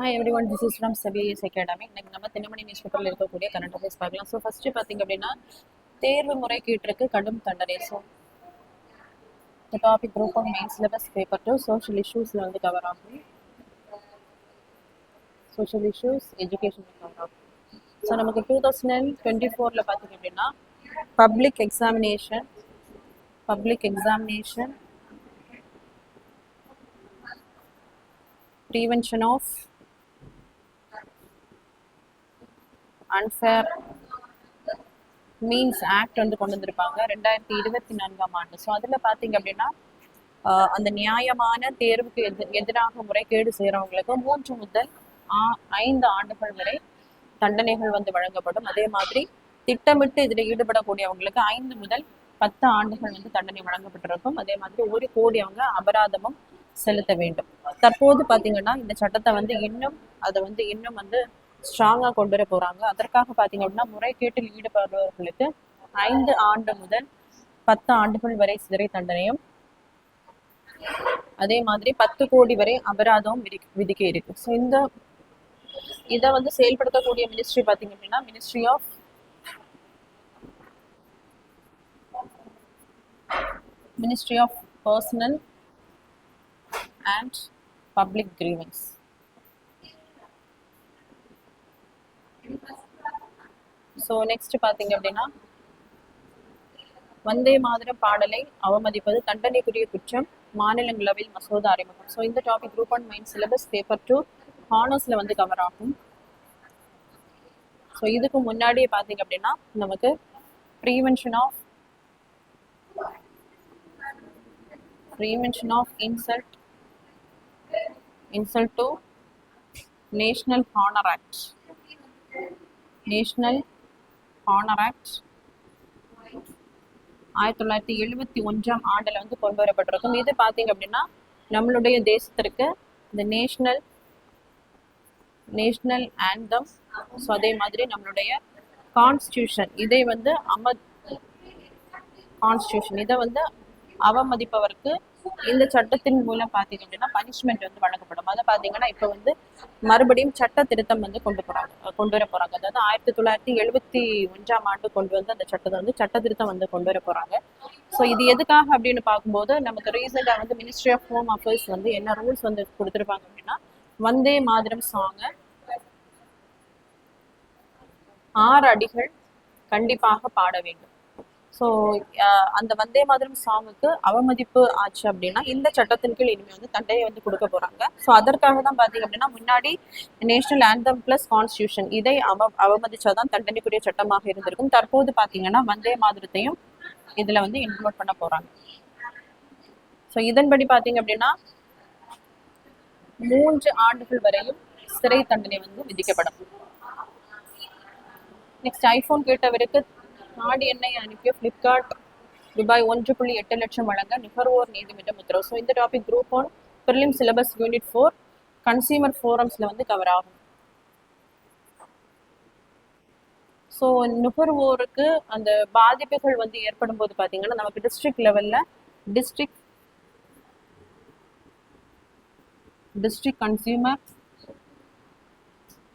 Hi everyone, this is from SEBI Academy. இன்னைக்கு நம்ம Dinamani news பேப்பர்ல இருக்கக்கூடிய கரண்ட் அஃபேர்ஸ் பார்க்கலாம். ஸோ ஃபர்ஸ்ட் பார்த்தீங்க அப்படின்னா தேர்வு முறைகேட்டிற்கு கடும் தண்டனை. ஸோ இந்த topic group of main syllabus paper two social இஷ்யூஸ்ல வந்து கவர் ஆகும். சோஷியல் இஷ்யூஸ் எஜுகேஷன் கவர் ஆகும். ஸோ நமக்கு 2024 பார்த்தீங்க அப்படின்னா public examination prevention of unfair means act வந்து கொண்டு வந்திருப்பாங்க 2024ஆம் ஆண்டு. ஸோ அதில் பார்த்தீங்க அப்படின்னா அந்த நியாயமான தேர்வுக்கு எதிராக முறைகேடு செய்கிறவங்களுக்கு 3 முதல் 5 ஆண்டுகள் வரை தண்டனைகள் வந்து வழங்கப்படும். அதே மாதிரி திட்டமிட்டு இதில் ஈடுபடக்கூடியவங்களுக்கு 5 முதல் 10 ஆண்டுகள் வந்து தண்டனை வழங்கப்பட்டிருக்கும். அதே மாதிரி 1 கோடி அவங்க அபராதமும் செலுத்த வேண்டும். தற்போது பார்த்தீங்கன்னா இந்த சட்டத்தை வந்து இன்னும் வந்து ஸ்ட்ராங்காக கொண்டு வர போறாங்க. அதற்காக பார்த்தீங்க அப்படின்னா முறைகேட்டில் ஈடுபடுபவர்களுக்கு 5 ஆண்டு முதல் 10 ஆண்டுகள் வரை சிறை தண்டனையும் அதே மாதிரி 10 கோடி வரை அபராதமும் விதிக்க இருக்கு. ஸோ இதை வந்து செயல்படுத்தக்கூடிய மினிஸ்ட்ரி பார்த்தீங்க அப்படின்னா ministry of personnel and public grievances. So next பார்த்தீங்க அப்படின்னா வந்தே மாதரம் பாடலை அவமதிப்பது தண்டனைக்குரிய குற்றம், மாநிலங்களவையில் மசோதா அறிமுகம். ஸோ இந்த topic group on main syllabus paper 2 ஹானர்ஸ்ல வந்து கவர் ஆகும். ஸோ இதுக்கு முன்னாடியே பார்த்தீங்க அப்படின்னா நமக்கு prevention of insult to national honour act 1971ஆம் ஆண்டுல வந்து கொண்டு வரப்பட்டிருக்கும். இது பார்த்தீங்க அப்படின்னா நம்மளுடைய தேசத்திற்கு இந்த நேஷனல் ஆந்தம், ஸோ அதே மாதிரி நம்மளுடைய கான்ஸ்டியூஷன் இதை வந்து அவமதிப்பவருக்கு இந்த சட்டத்தின் மூலம் பார்த்தீங்க அப்படின்னா பனிஷ்மெண்ட் வந்து வழங்கப்படும். அதை பார்த்தீங்கன்னா இப்போ வந்து மறுபடியும் சட்ட திருத்தம் வந்து கொண்டு வர போறாங்க. அதாவது 1971ஆம் ஆண்டு கொண்டு வந்து அந்த சட்டத்தை வந்து சட்ட திருத்தம் வந்து கொண்டு வர போறாங்க. ஸோ இது எதுக்காக அப்படின்னு பார்க்கும்போது நமக்கு ரீசெண்டாக வந்து மினிஸ்ட்ரி ஆஃப் ஹோம் அஃபேர்ஸ் வந்து என்ன ரூல்ஸ் வந்து கொடுத்துருப்பாங்க அப்படின்னா வந்தே மாதரம் சாங்கை 6 அடிகள் கண்டிப்பாக பாட வேண்டும். ஸோ அந்த வந்தே மாதரம் சாங்குக்கு அவமதிப்பு ஆச்சு அப்படின்னா இந்த சட்டத்தின் கீழ் இனிமேல் வந்து தண்டனை வந்து கொடுக்க போறாங்க. ஸோ அதற்காக தான் பார்த்தீங்க அப்படின்னா முன்னாடி நேஷனல் ஆந்தம் பிளஸ் கான்ஸ்டியூஷன் இதை அவமதிச்சாதான் தண்டனைக்குரிய சட்டமாக இருந்திருக்கும். தற்போது பார்த்தீங்கன்னா வந்தே மாதரத்தையும் இதுல வந்து இன்க்ளூட் பண்ண போறாங்க. ஸோ இதன்படி பார்த்தீங்க அப்படின்னா 3 ஆண்டுகள் வரையும் சிறை தண்டனை வந்து விதிக்கப்படும். நெக்ஸ்ட் ஐபோன் கேட்டவருக்கு நாடு எண்ணெய் அனுப்பிய பிளிப்கார்ட் ரூபாய் 1.8 லட்சம் வழங்க நுகர்வோர் நீதிமன்றம் உத்தரவு. ஸோ இந்த topic group on prelim syllabus unit 4 consumer ஃபோரம்ஸ்ல வந்து கவர் ஆகும். ஸோ நுகர்வோருக்கு அந்த பாதிப்புகள் வந்து ஏற்படும் போது பார்த்தீங்கன்னா நமக்கு டிஸ்ட்ரிக்ட் லெவல்ல டிஸ்ட்ரிக்ட் கன்சியூமர்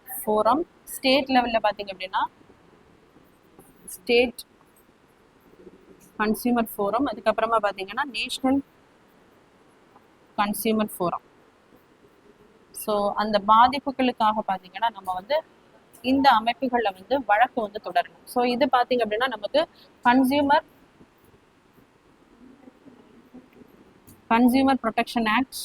ஃபோரம், ஸ்டேட் லெவல்ல பார்த்தீங்க அப்படின்னா ஸ்டேட் கன்சியூமர் ஃபோரம், அதுக்கப்புறமா பார்த்தீங்கன்னா நேஷனல் கன்சியூமர் ஃபோரம். ஸோ அந்த பாதிப்புகளுக்காக பார்த்தீங்கன்னா நம்ம வந்து இந்த அமைப்புகளில் வந்து வழக்கு வந்து தொடரணும். ஸோ இது பார்த்தீங்க அப்படின்னா நமக்கு கன்சியூமர் ப்ரொடெக்ஷன் ஆக்ட்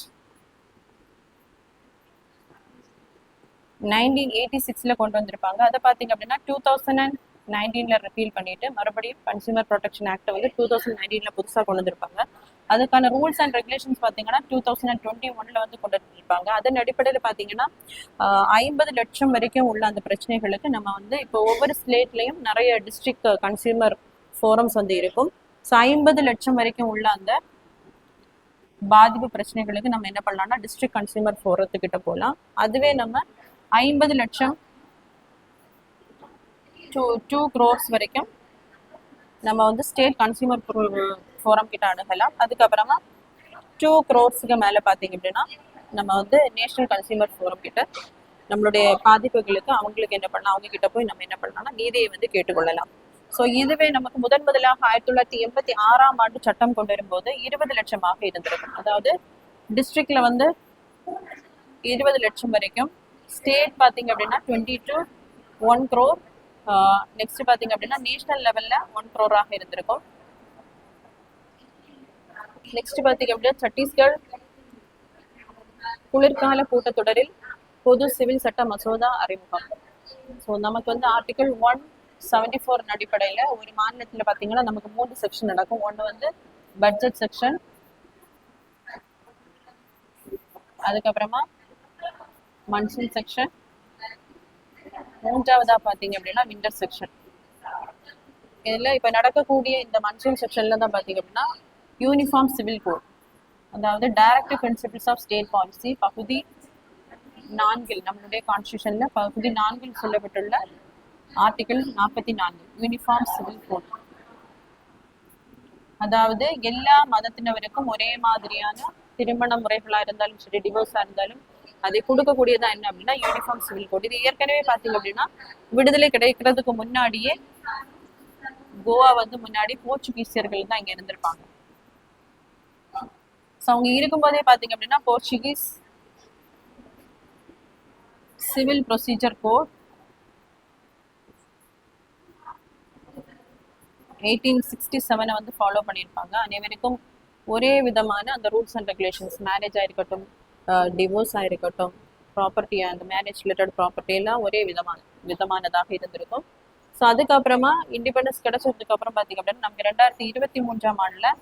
1986 கொண்டு வந்திருப்பாங்க. அதை பார்த்தீங்க அப்படின்னா 2019 ரிப்பீல் பண்ணிட்டு மறுபடியும் கன்சியூமர் ப்ரொடெக்ஷன் ஆக்டை வந்து 2019 புதுசாக கொண்டு வந்திருப்பாங்க. அதுக்கான ரூல்ஸ் அண்ட் ரெகுலேஷன்ஸ் பார்த்தீங்கன்னா 2021 வந்து கொண்டு வந்திருப்பாங்க. அதன் அடிப்படையில் பார்த்தீங்கன்னா 50 லட்சம் வரைக்கும் உள்ள அந்த பிரச்சனைகளுக்கு நம்ம வந்து இப்போ ஒவ்வொரு ஸ்டேட்லையும் நிறைய டிஸ்ட்ரிக்ட் கன்சியூமர் ஃபோரம்ஸ் வந்து இருக்கும். ஸோ 50 லட்சம் வரைக்கும் உள்ள அந்த பாதிப்பு பிரச்சனைகளுக்கு நம்ம என்ன பண்ணலாம்னா டிஸ்ட்ரிக்ட் கன்சியூமர் ஃபோரத்துக்கிட்ட போகலாம். அதுவே நம்ம 50 லட்சம் to 2 crores வரைக்கும் நம்ம வந்து ஸ்டேட் கன்சியூமர் ஃபோரம் கிட்ட அணுகலாம். அதுக்கப்புறமா 2 crores மேலே பார்த்தீங்க அப்படின்னா நம்ம வந்து நேஷனல் கன்சியூமர் ஃபோரம் கிட்ட நம்மளுடைய பாதிப்புகளுக்கு அவங்களுக்கு என்ன பண்ணலாம், அவங்க கிட்ட போய் நம்ம என்ன பண்ணலாம்னா நீதியை வந்து கேட்டுக்கொள்ளலாம். ஸோ இதுவே நமக்கு முதலாக 1986 சட்டம் கொண்டு வரும்போது 20 லட்சமாக இருந்திருக்கும். அதாவது டிஸ்ட்ரிக்ட்ல வந்து 20 லட்சம் வரைக்கும், ஸ்டேட் பார்த்தீங்க அப்படின்னா 20 to 1 crore, நெக்ஸ்ட் பார்த்தீங்க அப்படின்னா நேஷனல் லெவல்ல 1 crore இருந்திருக்கும். நெக்ஸ்ட் பார்த்தீங்க அப்படின்னா சத்தீஸ்கர் குளிர்கால கூட்டத்தொடரில் பொது சிவில் சட்ட மசோதா அறிமுகம். ஸோ நமக்கு வந்து ஆர்டிகல் 174 அடிப்படையில் ஒரு மாநிலத்தில் பார்த்தீங்கன்னா நமக்கு 3 செக்ஷன் நடக்கும். ஒன்று வந்து பட்ஜெட் செக்ஷன், அதுக்கப்புறமா மன்சூன் செக்ஷன், மூன்றாவதா பார்த்தீங்க அப்படின்னா விண்டர் செக்ஷன். இதில் இப்போ நடக்கக்கூடிய இந்த மன்சூன் செக்ஷன்ல தான் பார்த்தீங்க அப்படின்னா யூனிஃபார்ம் சிவில் கோட், அதாவது directive principles of state policy பகுதி 4 நம்மளுடைய கான்ஸ்டியூஷன்ல பகுதி 4 சொல்லப்பட்டுள்ள ஆர்டிகல் 44 யூனிஃபார்ம் சிவில் கோட். அதாவது எல்லா மதத்தினருக்கும் ஒரே மாதிரியான திருமண முறைகளா இருந்தாலும் சரி, டிவோர்ஸா இருந்தாலும் அதை கொடுக்கக்கூடியதா என்ன அப்படின்னா யூனிஃபார்ம் சிவில் கோட். இது ஏற்கனவே பார்த்தீங்க அப்படின்னா விடுதலை கிடைக்கிறதுக்கு முன்னாடியே கோவா வந்து முன்னாடி போர்ச்சுகீசியர்கள் தான் இங்க இருந்திருப்பாங்க. ஸோ அவங்க இருக்கும்போதே பார்த்தீங்க அப்படின்னா போர்ச்சுகீஸ் சிவில் ப்ரொசீஜர் கோட் 1867 வந்து ஃபாலோ பண்ணியிருப்பாங்க. அனைவருக்கும் ஒரே விதமான அந்த ரூல்ஸ் அண்ட் ரெகுலேஷன்ஸ், மேரேஜ் ஆயிருக்கட்டும், டிவோர்ஸ் ஆயிருக்கட்டும், ப்ராப்பர்ட்டி அந்த மேரேஜ் ரிலேட்டட் ப்ராப்பர்ட்டி எல்லாம் ஒரே விதமானதாக இருந்திருக்கும். ஸோ அதுக்கப்புறமா இண்டிபெண்டன்ஸ் கிடைச்சதுக்கு அப்புறம் பார்த்தீங்க அப்படின்னா நமக்கு 2023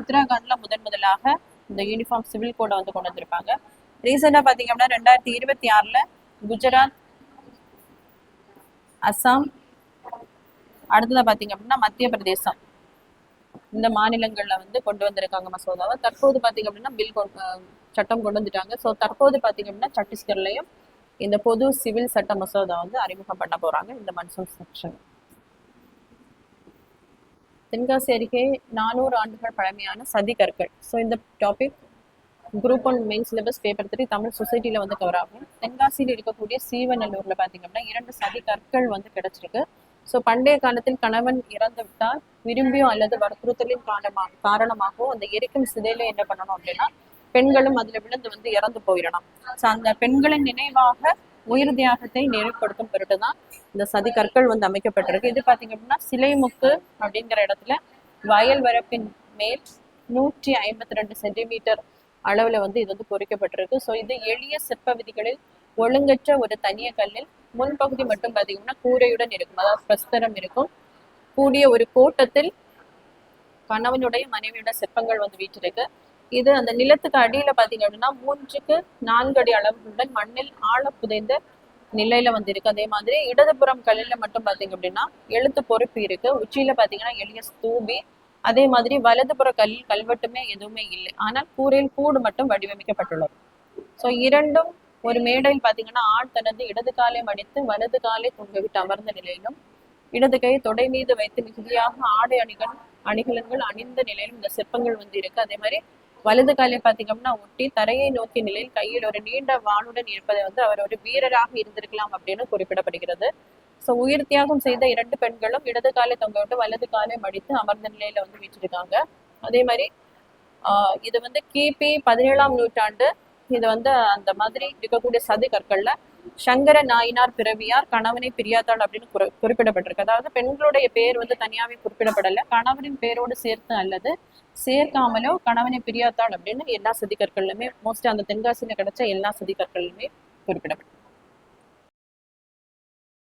உத்தராகண்ட்ல முதலாக இந்த யூனிஃபார்ம் சிவில் கோடை வந்து கொண்டு வந்திருப்பாங்க. ரீசெண்டாக பார்த்தீங்க அப்படின்னா 2026 குஜராத், அஸ்ஸாம், அடுத்ததா பார்த்தீங்க அப்படின்னா மத்திய பிரதேசம், இந்த மாநிலங்கள்ல வந்து கொண்டு வந்திருக்காங்க மசோதாவை. தற்போது பார்த்தீங்க அப்படின்னா சட்டம் கொண்டு வந்துட்டாங்க. ஸோ தற்போது பார்த்தீங்க அப்படின்னா சத்தீஸ்கர்லையும் இந்த பொது சிவில் சட்ட மசோதா வந்து அறிமுகம் பண்ண போறாங்க இந்த மன்சூன் செக்ஷன். தென்காசி அருகே 400 ஆண்டுகள் பழமையான சதி கற்கள். ஸோ இந்த topic group 1 main syllabus paper 3 Tamil சொசைட்டில வந்து கவர் ஆகும். தென்காசியில் இருக்கக்கூடிய சீவநல்லூர்ல பார்த்தீங்க அப்படின்னா 2 சதி கற்கள் வந்து கிடைச்சிருக்கு. ஸோ பண்டைய காலத்தில் கணவன் இறந்து விட்டால் விரும்பியோ அல்லது வற்புறுத்தலின் காரணமாகவோ அந்த எரிக்கும் சிதையில என்ன பண்ணணும் அப்படின்னா பெண்களும் அதுல விழுந்து வந்து இறந்து போயிடணும். ஸோ அந்த பெண்களின் நினைவாக உயிர் தியாகத்தை நினைவுபடுத்தும் பொருட்டு தான் இந்த சதி கற்கள் வந்து அமைக்கப்பட்டிருக்கு. இது பார்த்தீங்க அப்படின்னா சிலைமுக்கு அப்படிங்கிற இடத்துல வயல் வரப்பின் மேல் 152 சென்டிமீட்டர் அளவுல வந்து இது வந்து பொறிக்கப்பட்டிருக்கு. ஸோ இது எளிய சிற்ப விதிகளில் ஒழுங்கற்ற ஒரு தனிய கல்லில் முன்பகுதி மட்டும் பார்த்தீங்கன்னா கூரையுடன் இருக்கும், அதாவது பிரஸ்தரம் இருக்கும். கூடிய ஒரு கோட்டத்தில் கணவனுடைய மனைவியோட சிற்பங்கள் வந்து வீற்றிருக்கு. இது அந்த நிலத்துக்கு அடியில பாத்தீங்க அப்படின்னா 3க்கு 4 அடி அளவுகளுடன் மண்ணில் ஆழ புதைந்த நிலையில வந்து இருக்கு. அதே மாதிரி இடதுபுறம் கல்லில மட்டும் பாத்தீங்க அப்படின்னா எழுத்து பொறுப்பு இருக்கு. உச்சியில பாத்தீங்கன்னா எளிய ஸ்தூபி. அதே மாதிரி வலதுபுற கல்வெட்டுமே எதுவுமே இல்லை. ஆனால் கூரையில் கூடு மட்டும் வடிவமைக்கப்பட்டுள்ளது. ஸோ இரண்டும் ஒரு மேடையில் பாத்தீங்கன்னா ஆண் தனது இடது காலை மடித்து வலது காலை தொங்கவிட்டு அமர்ந்த நிலையிலும் இடது கை தொடை மீது வைத்து மிகுதியாக ஆடை அணிகலன்கள் அணிந்த நிலையிலும் இந்த சிற்பங்கள் வந்து இருக்கு. அதே மாதிரி வலது காலை பார்த்தீங்கன்னா ஒட்டி தரையை நோக்கிய நிலையில் கையில் ஒரு நீண்ட வாளுடன் இருப்பதை வந்து அவர் ஒரு வீரராக இருந்திருக்கலாம் அப்படின்னு குறிப்பிடப்படுகிறது. ஸோ உயிர் தியாகம் செய்த 2 பெண்களும் இடது காலை தொங்கவிட்டு வலது காலை மடித்து அமர்ந்த நிலையில வந்து வீற்றிருக்காங்க. அதே மாதிரி இது வந்து கிபி 17ஆம் நூற்றாண்டு இது வந்து அந்த மாதிரி இருக்கக்கூடிய சதி கற்கள்ல சங்கர நாயினார் பிறவியார் கணவனை பிரியாத்தாள் அப்படின்னு குறிப்பிடப்பட்டிருக்கு. அதாவது பெண்களுடைய பேர் வந்து தனியாவே குறிப்பிடப்படலை, கணவனின் பேரோடு சேர்த்து அல்லது சேர்க்காமலோ கணவனை பிரியாத்தாள் அப்படின்னு எல்லா சதி கற்கள்லுமே மோஸ்ட்லி அந்த தென்காசியில கிடைச்ச எல்லா சதி கற்கள்லுமே குறிப்பிடப்பட்டிருக்கு.